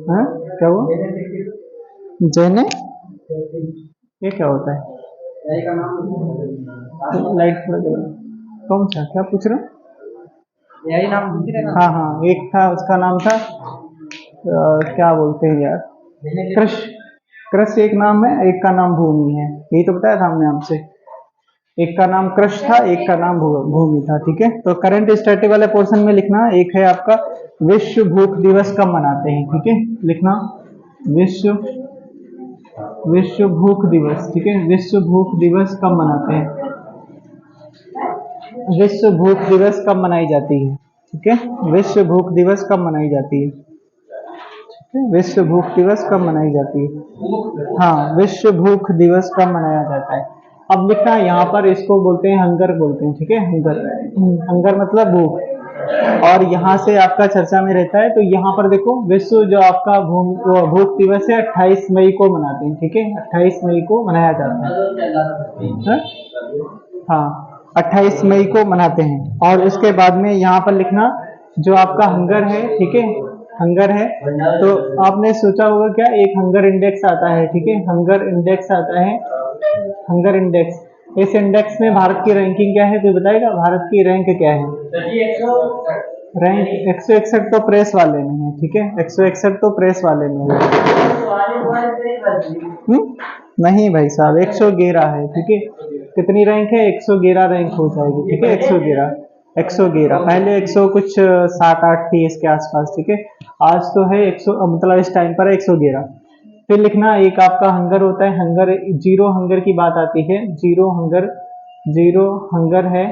हाँ क्या हुआ जैने, ये क्या होता है? लाइट थोड़ा जला। कौन सा, क्या पूछ रहे हो? यही नाम दूसरे नाम। हाँ हाँ, एक था उसका नाम था क्या बोलते हैं यार, कृष। कृष एक नाम है, एक का नाम भूमि है, यही तो बताया था हमने आपसे। एक का नाम कृष था, एक का नाम भूमि था। ठीक है, तो करंट स्टैटिक वाले पोर्शन में लिखना, एक है आपका विश्व भूख दिवस कब मनाते हैं। ठीक है, लिखना विश्व भूख दिवस। ठीक है, विश्व भूख दिवस कब मनाते हैं, विश्व भूख दिवस कब मनाई जाती है। ठीक है, विश्व भूख दिवस कब मनाई जाती है। ठीक है, विश्व भूख दिवस कब मनाई जाती है। हाँ, विश्व भूख दिवस कब मनाया जाता है। अब लिखना यहाँ पर, इसको बोलते हैं हंगर बोलते हैं। ठीक है, हंगर, हंगर मतलब भूख। और यहाँ से आपका चर्चा में रहता है, तो यहाँ पर देखो विश्व जो आपका भूख दिवस है 28 मई को मनाते हैं। ठीक है, 28 मई को मनाया जाता है। हाँ, 28 मई को मनाते हैं। और उसके बाद में यहाँ पर लिखना जो आपका हंगर है। ठीक है, हंगर है, तो आपने सोचा होगा क्या, एक हंगर इंडेक्स आता है। ठीक है, हंगर इंडेक्स आता है, हंगर इंडेक्स। इस इंडेक्स में भारत की रैंकिंग क्या है, कोई बताएगा भारत की रैंक क्या है। रैंक 161 तो प्रेस वाले में है। ठीक है, 161 तो प्रेस वाले में है। नहीं भाई साहब, 111 है। ठीक है, कितनी रैंक है, 111 रैंक हो जाएगी। ठीक है, 111, 111, पहले 100 कुछ 7-8 थी इसके आसपास। ठीक है, आज तो है 100, मतलब इस टाइम पर 111। फिर लिखना एक आपका हंगर होता है, हंगर, जीरो हंगर की बात आती है, जीरो हंगर, जीरो हंगर है।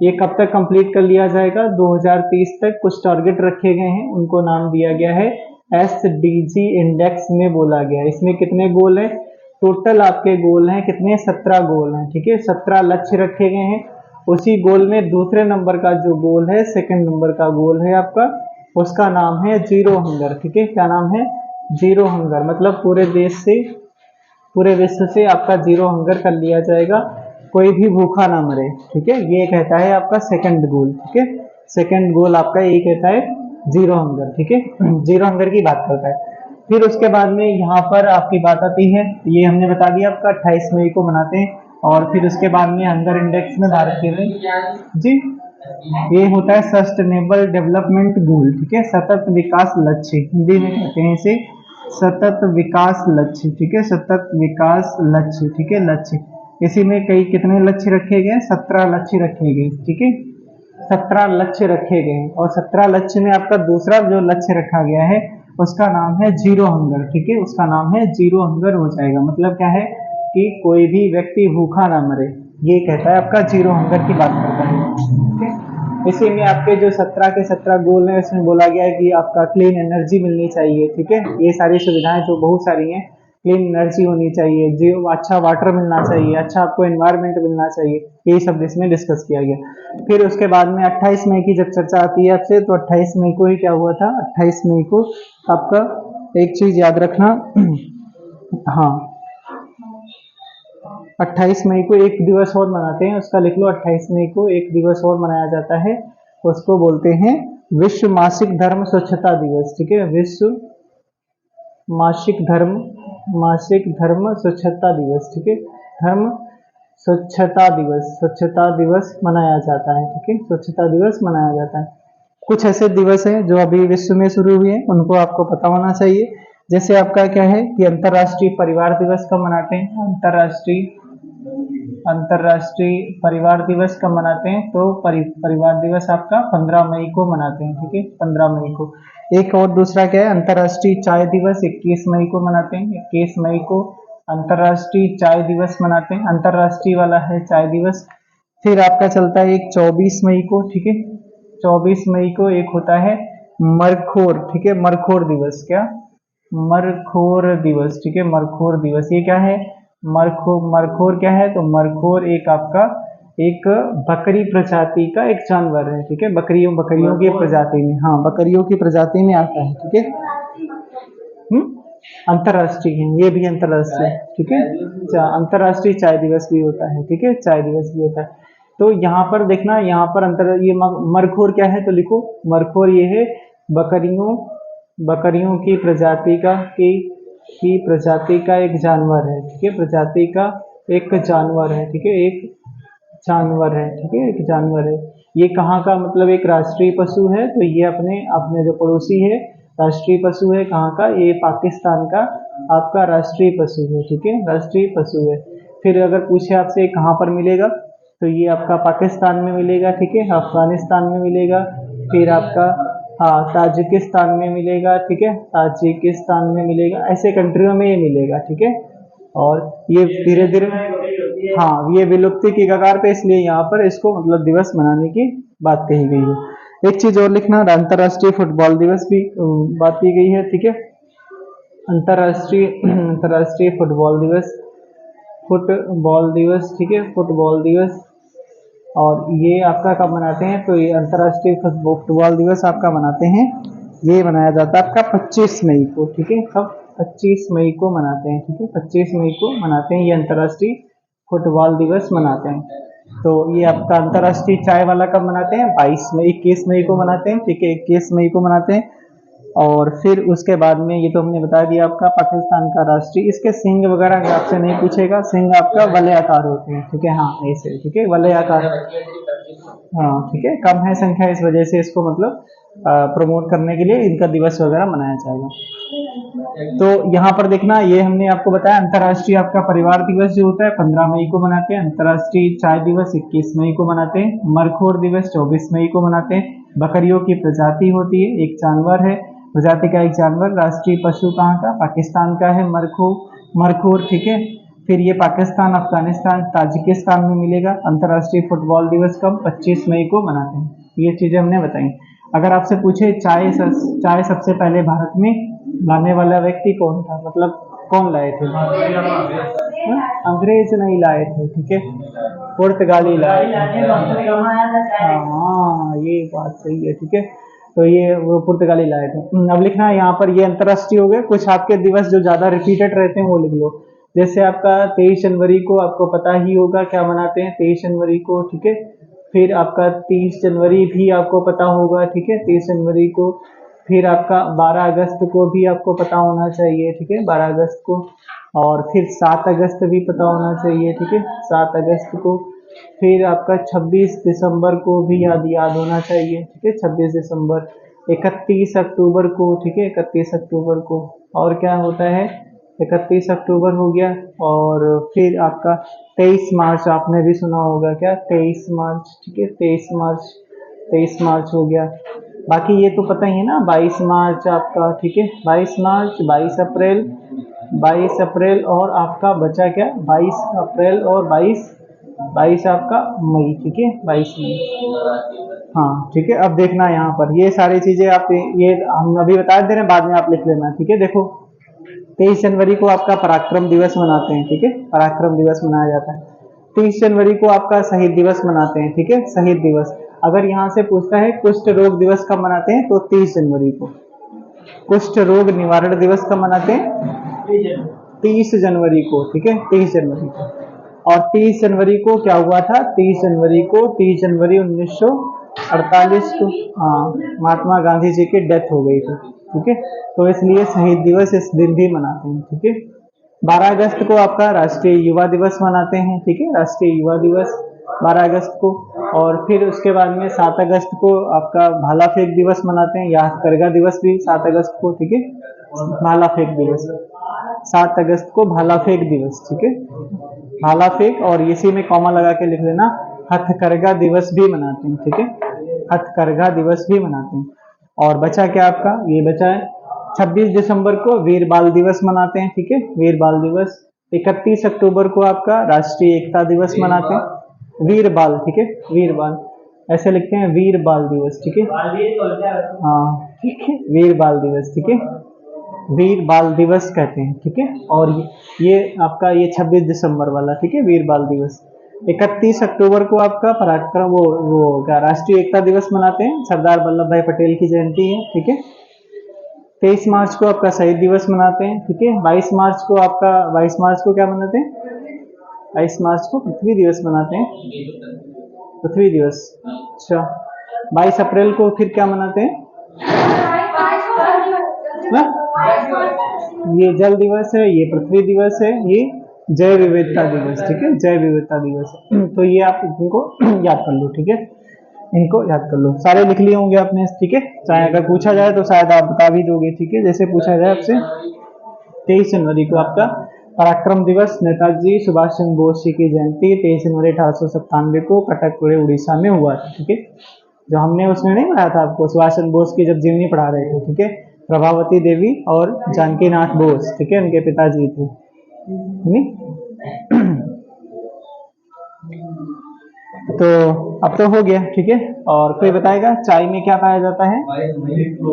ये कब तक कंप्लीट कर लिया जाएगा, 2030 तक। कुछ टारगेट रखे गए हैं, उनको नाम दिया गया है SDG इंडेक्स में बोला गया है। इसमें कितने गोल है, टोटल आपके गोल हैं कितने, 17 गोल हैं। ठीक है, 17 लक्ष्य रखे गए हैं। उसी गोल में दूसरे नंबर का जो गोल है, सेकंड नंबर का गोल है आपका, उसका नाम है जीरो हंगर। ठीक है, क्या नाम है, जीरो हंगर। मतलब पूरे देश से, पूरे विश्व से आपका जीरो हंगर कर लिया जाएगा, कोई भी भूखा ना मरे। ठीक है, ये कहता है आपका सेकंड गोल। ठीक है, सेकंड गोल आपका ये कहता है जीरो हंगर। ठीक है, जीरो हंगर की बात करता है। फिर उसके बाद में यहाँ पर आपकी बात आती है, ये हमने बता दिया आपका 28 मई को मनाते हैं। और फिर उसके बाद में हंगर इंडेक्स में भारत के जी, ये होता है सस्टेनेबल डेवलपमेंट गोल। ठीक है, सतत विकास लक्ष्य, हिंदी में कहते हैं इसे सतत विकास लक्ष्य। ठीक है, सतत विकास लक्ष्य। ठीक है, लक्ष्य, इसी में कई कितने लक्ष्य रखे गए, 17 लक्ष्य रखे गए। ठीक है, 17 लक्ष्य रखे गए। और 17 लक्ष्य में आपका दूसरा जो लक्ष्य रखा गया है उसका नाम है जीरो हंगर। ठीक है, उसका नाम है जीरो हंगर हो जाएगा। मतलब क्या है कि कोई भी व्यक्ति भूखा ना मरे, ये कहता है आपका जीरो हंगर की बात करता है। ठीक है, इसी में आपके जो 17 के 17 गोल हैं, इसमें बोला गया है कि आपका क्लीन एनर्जी मिलनी चाहिए। ठीक है, ये सारी सुविधाएं जो बहुत सारी हैं, क्लीन एनर्जी होनी चाहिए, जो अच्छा वाटर मिलना चाहिए, अच्छा आपको एनवायरनमेंट मिलना चाहिए, यही सब इसमें डिस्कस किया गया। फिर उसके बाद में 28 मई की जब चर्चा आती है आपसे, तो 28 मई को ही क्या हुआ था, 28 मई को आपका एक चीज याद रखना, हाँ, 28 मई को एक दिवस और मनाते हैं, उसका लिख लो, 28 मई को एक दिवस और मनाया जाता है, उसको बोलते हैं विश्व मासिक धर्म स्वच्छता दिवस। ठीक है, विश्व मासिक धर्म, मासिक धर्म स्वच्छता दिवस। ठीक है, धर्म स्वच्छता दिवस, स्वच्छता दिवस मनाया जाता है। ठीक है, स्वच्छता दिवस मनाया जाता है। कुछ ऐसे दिवस हैं जो अभी विश्व में शुरू हुए हैं, उनको आपको पता होना चाहिए। जैसे आपका क्या है कि अंतर्राष्ट्रीय परिवार दिवस कब मनाते हैं, अंतर्राष्ट्रीय परिवार दिवस कब मनाते हैं, तो परिवार दिवस आपका 15 मई को मनाते हैं। ठीक है, 15 मई को। एक और दूसरा क्या है, अंतर्राष्ट्रीय चाय दिवस 21 मई को मनाते हैं, 21 मई को अंतर्राष्ट्रीय चाय दिवस मनाते हैं, अंतर्राष्ट्रीय वाला है चाय दिवस। फिर आपका चलता है एक 24 मई को। ठीक है, 24 मई को एक होता है मरखोर। ठीक है, मरखोर दिवस, क्या, मरखोर दिवस। ठीक है, मरखोर दिवस, ये क्या है, मरखोर क्या है, तो मरखोर एक आपका एक बकरी प्रजाति का एक जानवर है। ठीक है, बकरियों की प्रजाति में, हाँ, बकरियों की प्रजाति में आता है। ठीक है, अंतरराष्ट्रीय है, ये भी अंतरराष्ट्रीय। ठीक है, अंतरराष्ट्रीय चाय दिवस भी होता है। ठीक है, चाय दिवस भी होता है। तो यहाँ पर देखना, यहाँ पर ये मरखोर क्या है, तो लिखो मरखोर ये है बकरियों की प्रजाति का एक जानवर है, ठीक है, प्रजाति का एक जानवर है, ठीक है, एक जानवर है, ठीक है, एक जानवर है। ये कहाँ का, मतलब एक राष्ट्रीय पशु है, तो ये अपने जो पड़ोसी है राष्ट्रीय पशु है, कहाँ का, ये पाकिस्तान का आपका राष्ट्रीय पशु है, ठीक है, राष्ट्रीय पशु है। फिर अगर पूछे आपसे कहाँ पर मिलेगा, तो ये आपका पाकिस्तान में मिलेगा, ठीक है, अफगानिस्तान में मिलेगा, फिर आपका ताजिकिस्तान में मिलेगा, ठीक है, ताजिकिस्तान में मिलेगा, ऐसे कंट्रियों में ये मिलेगा, ठीक है। और ये धीरे धीरे ये विलुप्ति की कगार पे, इसलिए यहाँ पर इसको मतलब दिवस मनाने की बात कही गई है। एक चीज और लिखना, अंतर्राष्ट्रीय फुटबॉल दिवस भी बात की गई है, ठीक है, अंतर्राष्ट्रीय फुटबॉल दिवस, ठीक है, फुटबॉल दिवस। और ये आपका कब मनाते हैं, तो ये अंतर्राष्ट्रीय फुटबॉल दिवस आपका मनाते हैं, ये मनाया जाता है आपका 25 मई को, ठीक है, कब, 25 मई को मनाते हैं, ठीक है, 25 मई को मनाते हैं, ये अंतर्राष्ट्रीय फुटबॉल दिवस मनाते हैं। तो ये आपका अंतर्राष्ट्रीय चाय वाला कब मनाते हैं, 21 मई को मनाते हैं, ठीक है, 21 मई को मनाते हैं। और फिर उसके बाद में ये तो हमने बता दिया आपका पाकिस्तान का राष्ट्रीय, इसके सिंग वगैरह आपसे नहीं पूछेगा, सिंग आपका वलयाकार होते हैं, ठीक है, ऐसे, ठीक है, वलयाकार, ठीक है, कम है संख्या, इस वजह से इसको मतलब प्रमोट करने के लिए इनका दिवस वगैरह मनाया जाएगा। तो यहाँ पर देखना, ये हमने आपको बताया अंतर्राष्ट्रीय आपका परिवार दिवस जो होता है 15 मई को मनाते हैं, अंतर्राष्ट्रीय चाय दिवस 21 मई को मनाते हैं, मरखोर दिवस 24 मई को मनाते हैं, बकरियों की प्रजाति होती है, एक जानवर है, प्रजाति का एक जानवर, राष्ट्रीय पशु कहाँ का, पाकिस्तान का है मरखोर, ठीक है। फिर ये पाकिस्तान, अफगानिस्तान, ताजिकिस्तान में मिलेगा। अंतर्राष्ट्रीय फुटबॉल दिवस कब, 25 मई को मनाते हैं। ये चीजें हमने बताई। अगर आपसे पूछे चाय सबसे पहले भारत में लाने वाला व्यक्ति कौन था, मतलब कौन लाए थे, अंग्रेज नहीं लाए थे, ठीक है, पुर्तगाली लाए थे। हाँ, ये बात सही है, ठीक है, तो ये वो पुर्तगाली लाए थे। अब लिखना है यहाँ पर, ये अंतर्राष्ट्रीय हो गए। कुछ आपके दिवस जो ज्यादा रिपीटेड रहते हैं वो लिख लो। जैसे आपका 23 जनवरी को आपको पता ही होगा क्या मनाते हैं, 23 जनवरी को, ठीक है। फिर आपका 30 जनवरी भी आपको पता होगा, ठीक है, 30 जनवरी को। फिर आपका 12 अगस्त को भी आपको पता होना चाहिए, ठीक है, 12 अगस्त को। और फिर 7 अगस्त भी पता होना चाहिए, ठीक है, 7 अगस्त को। फिर आपका 26 दिसंबर को भी याद होना चाहिए, ठीक है, 26 दिसंबर। 31 अक्टूबर को, ठीक है, 31 अक्टूबर को। और क्या होता है, 31 अक्टूबर हो गया। और फिर आपका 23 मार्च आपने भी सुना होगा, क्या, 23 मार्च, ठीक है, 23 मार्च हो गया। बाकी ये तो पता ही है ना, 22 मार्च आपका, ठीक है, 22 मार्च, 22 अप्रैल और आपका बचा क्या, 22 अप्रैल और 22 आपका मई, ठीक है, 22 मई। हाँ, ठीक है। अब देखना यहाँ पर ये सारी चीजें आप, ये हम अभी बता दे रहे हैं, बाद में आप लिख लेना, ठीक है। देखो 23 जनवरी को आपका पराक्रम दिवस मनाते हैं, ठीक है, पराक्रम दिवस मनाया जाता है। 30 जनवरी को आपका शहीद दिवस मनाते हैं, ठीक है, शहीद दिवस। अगर यहाँ से पूछता है कुष्ठ रोग दिवस कब मनाते हैं, तो 30 जनवरी को। कुष्ठ रोग निवारण दिवस कब मनाते हैं, 30 जनवरी को, ठीक है, 30 जनवरी को। और 30 जनवरी को क्या हुआ था, 30 जनवरी 1948 को, महात्मा गांधी जी की डेथ हो गई थी, ठीक है, तो इसलिए शहीद दिवस इस दिन भी मनाते हैं, ठीक है। 12 अगस्त को आपका राष्ट्रीय युवा दिवस मनाते हैं, ठीक है, राष्ट्रीय युवा दिवस 12 अगस्त को। और फिर उसके बाद में 7 अगस्त को आपका भाला फेंक दिवस मनाते हैं, या हथकरघा दिवस भी 7 अगस्त को, ठीक है, भाला फेंक दिवस 7 अगस्त को, भाला फेंक दिवस, ठीक है, भाला फेंक। और इसी में कॉमा लगा के लिख लेना, हथकरघा दिवस भी मनाते हैं, ठीक है, हथकरघा दिवस भी मनाते हैं। और बचा क्या आपका, ये बचा है 26 दिसंबर को वीर बाल दिवस मनाते हैं, ठीक है, वीर बाल दिवस। 31 अक्टूबर को आपका राष्ट्रीय एकता दिवस मनाते हैं, वीर बाल, ठीक है, वीर बाल ऐसे लिखते हैं, वीर बाल दिवस, ठीक है, हाँ, ठीक है, वीर बाल दिवस, ठीक है, वीर बाल दिवस कहते हैं, ठीक है। और ये आपका ये 26 दिसंबर वाला, ठीक है, वीर बाल दिवस। 31 अक्टूबर को आपका पराक्रम वो क्या राष्ट्रीय एकता दिवस मनाते हैं, सरदार वल्लभ भाई पटेल की जयंती है, ठीक है। 23 मार्च को आपका शहीद दिवस मनाते हैं, ठीक है। 22 मार्च को क्या मनाते हैं, 22 मार्च को पृथ्वी दिवस मनाते हैं, पृथ्वी दिवस। अच्छा, 22 अप्रैल को फिर क्या मनाते हैं? हाँ? ये जल दिवस है, ये पृथ्वी दिवस है, ये जैव विविधता दिवस, ठीक है, जैव विविधता दिवस। तो ये आप इनको याद कर लो, ठीक है, इनको याद कर लो, सारे लिख लिए होंगे आपने, ठीक है। चाहे अगर पूछा जाए तो शायद आप बता भी दोगे, ठीक है। जैसे पूछा जाए आपसे 23 जनवरी को आपका पराक्रम दिवस, नेताजी सुभाष चंद्र बोस जी की जयंती 23 जनवरी 1897 को कटक पूरे उड़ीसा में हुआ था, ठीक है। जो हमने उसमें नहीं पढ़ाया था आपको, सुभाष चंद्र बोस की जब जीवनी पढ़ा रहे थे, ठीक है, प्रभावती देवी और जानकी नाथ बोस, ठीक है, उनके पिताजी थे, नहीं? तो अब तो हो गया, ठीक है। और कोई बताएगा चाय में क्या पाया जाता है?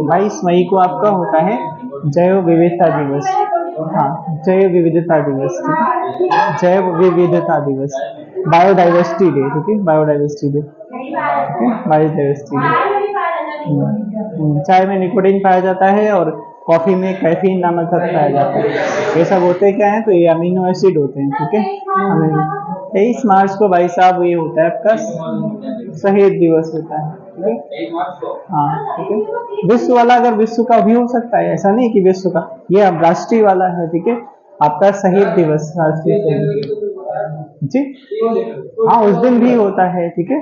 22 मई को आपका होता है जैव विविधता दिवस। हाँ, जैव विविधता दिवस, ठीक है, जैव विविधता दिवस, बायोडाइवर्सिटी डे, ठीक है, बायोडाइवर्सिटी डे, ठीक है, बायोडाइवर्सिटी डे। चाय में निकोटीन पाया जाता है और कॉफी में कैफीन नामक तत्व पाया जाता है। ये सब होते क्या है? तो ये अमीनो एसिड होते हैं, ठीक है। 23 मार्च को भाई साहब ये होता है आपका शहीद दिवस होता है, ठीक है। हाँ, ठीक है। विश्व वाला अगर विश्व का भी हो सकता है, ऐसा नहीं कि विश्व का, ये अब राष्ट्रीय वाला है, ठीक है, आपका शहीद दिवस, राष्ट्रीय शहीद जी। हाँ, उस दिन भी होता है, ठीक है।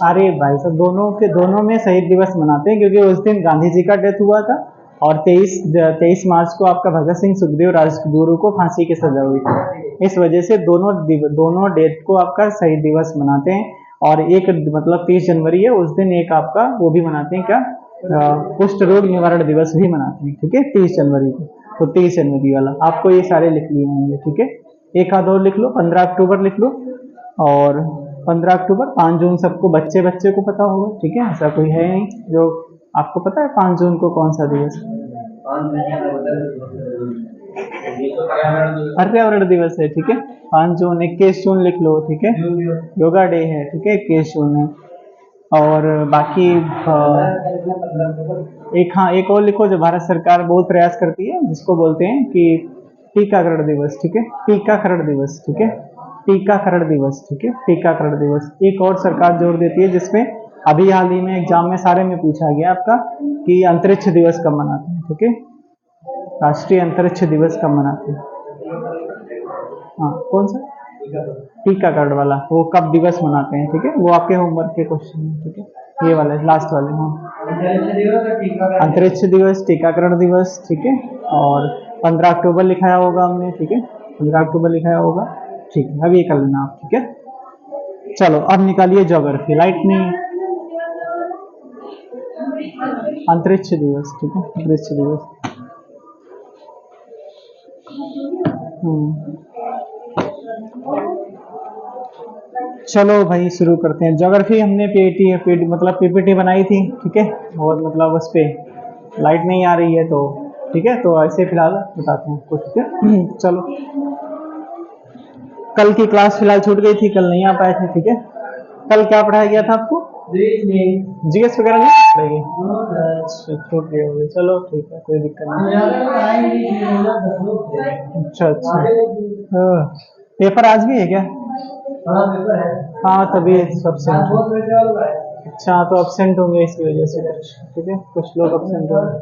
अरे भाई साहब, दोनों में शहीद दिवस मनाते हैं, क्योंकि उस दिन गांधी जी का डेथ हुआ था और 23 मार्च को आपका भगत सिंह सुखदेव राजगुरु को फांसी की सजा हुई थी। इस वजह से दोनों डेट को आपका शहीद दिवस मनाते हैं। और एक मतलब 30 जनवरी है, उस दिन एक आपका वो भी मनाते हैं, क्या, कुष्ठ रोग निवारण दिवस भी मनाते हैं, ठीक है, 30 जनवरी को। तो 30 जनवरी वाला आपको ये सारे लिख लिए होंगे, ठीक है। एक आध और लिख लो, 15 अक्टूबर लिख लो, और 15 अक्टूबर, 5 जून सबको बच्चे को पता होगा, ठीक है, ऐसा कोई है नहीं जो आपको पता है 5 जून को कौन सा दिवस? पर्यावरण दिवस है, ठीक है, 5 जून। 21 जून लिख लो, ठीक है, योगा डे है, ठीक है, 21 जून है। और बाकी एक और लिखो जो भारत सरकार बहुत प्रयास करती है, जिसको बोलते हैं कि टीकाकरण दिवस, ठीक है, टीकाकरण दिवस, ठीक है, टीकाकरण दिवस, ठीक है, टीकाकरण दिवस। एक और सरकार जोर देती है, जिसमें अभी हाल ही में एग्जाम में सारे में पूछा गया आपका कि अंतरिक्ष दिवस कब मनाते हैं, ठीक है, राष्ट्रीय अंतरिक्ष दिवस कब मनाते हैं? हाँ, कौन सा? टीकाकरण वाला, वो कब दिवस मनाते हैं, ठीक है, वो आपके होमवर्क के क्वेश्चन है, ठीक है, ये वाले लास्ट वाले। हाँ, अंतरिक्ष दिवस, टीकाकरण दिवस, ठीक है, और 15 अक्टूबर लिखाया होगा हमने, ठीक है, 15 अक्टूबर लिखाया होगा, ठीक है। अब ये कर लेना आप, ठीक है। चलो अब निकालिए ज्योग्राफी, लाइट नहीं, अंतरिक्ष दिवस, ठीक है, अंतरिक्ष दिवस। चलो भाई शुरू करते हैं। ज्योग्राफी हमने पीटी मतलब पीपीटी बनाई थी, ठीक है, और मतलब उस पे लाइट नहीं आ रही है, तो ठीक है, तो ऐसे फिलहाल बताते हैं कुछ, ठीक है। चलो, कल की क्लास फिलहाल छूट गई थी, कल नहीं आ पाए थे, ठीक है। कल क्या पढ़ाया गया था आपको? जीएस वगैरह नहीं पढ़ेगी, छूट गए होंगे, चलो ठीक है, कोई दिक्कत नहीं। अच्छा अच्छा, पेपर आज भी है क्या? हाँ, तभी एब्सेंट। अच्छा, तो एब्सेंट होंगे इसी वजह से कुछ, ठीक है, कुछ लोग एब्सेंट होंगे।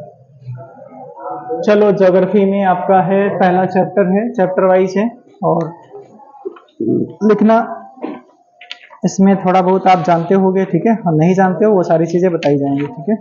चलो, ज्योग्राफी में आपका है पहला चैप्टर है, चैप्टर वाइज है, और लिखना इसमें थोड़ा बहुत आप जानते होगे, ठीक है, और नहीं जानते हो वो सारी चीजें बताई जाएंगी, ठीक है।